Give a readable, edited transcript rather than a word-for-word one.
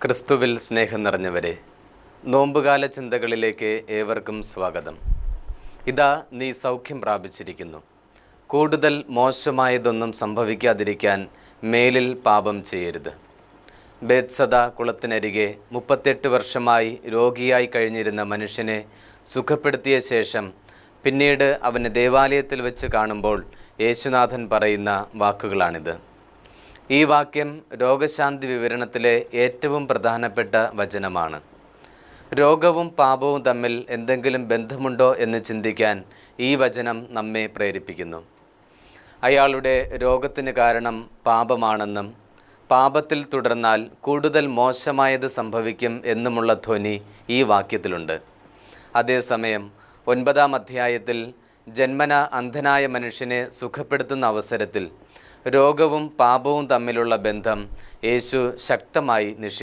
ക്രിസ്തുവിൽ സ്നേഹം നിറഞ്ഞവരെ, നോമ്പുകാല ചിന്തകളിലേക്ക് ഏവർക്കും സ്വാഗതം. ഇതാ നീ സൗഖ്യം പ്രാപിച്ചിരിക്കുന്നു. കൂടുതൽ മോശമായതൊന്നും സംഭവിക്കാതിരിക്കാൻ മേലിൽ പാപം ചെയ്യരുത്. ബേത്സദ കുളത്തിനരികെ 38 വർഷമായി രോഗിയായി കഴിഞ്ഞിരുന്ന മനുഷ്യനെ സുഖപ്പെടുത്തിയ ശേഷം പിന്നീട് അവനെ ദേവാലയത്തിൽ വെച്ച് കാണുമ്പോൾ യേശുനാഥൻ പറയുന്ന വാക്കുകളാണിത്. ഈ വാക്യം രോഗശാന്തി വിവരണത്തിലെ ഏറ്റവും പ്രധാനപ്പെട്ട വചനമാണ്. രോഗവും പാപവും തമ്മിൽ എന്തെങ്കിലും ബന്ധമുണ്ടോ എന്ന് ചിന്തിക്കാൻ ഈ വചനം നമ്മെ പ്രേരിപ്പിക്കുന്നു. അയാളുടെ രോഗത്തിന് കാരണം പാപമാണെന്നും പാപത്തിൽ തുടർന്നാൽ കൂടുതൽ മോശമായത് സംഭവിക്കും എന്നുമുള്ള ധ്വനി ഈ വാക്യത്തിലുണ്ട്. അതേസമയം 9-ാം അധ്യായത്തിൽ ജന്മന അന്ധനായ മനുഷ്യനെ സുഖപ്പെടുത്തുന്ന അവസരത്തിൽ രോഗവും പാപവും തമ്മിലുള്ള ബന്ധം യേശു ശക്തമായി നിഷേധിച്ചു.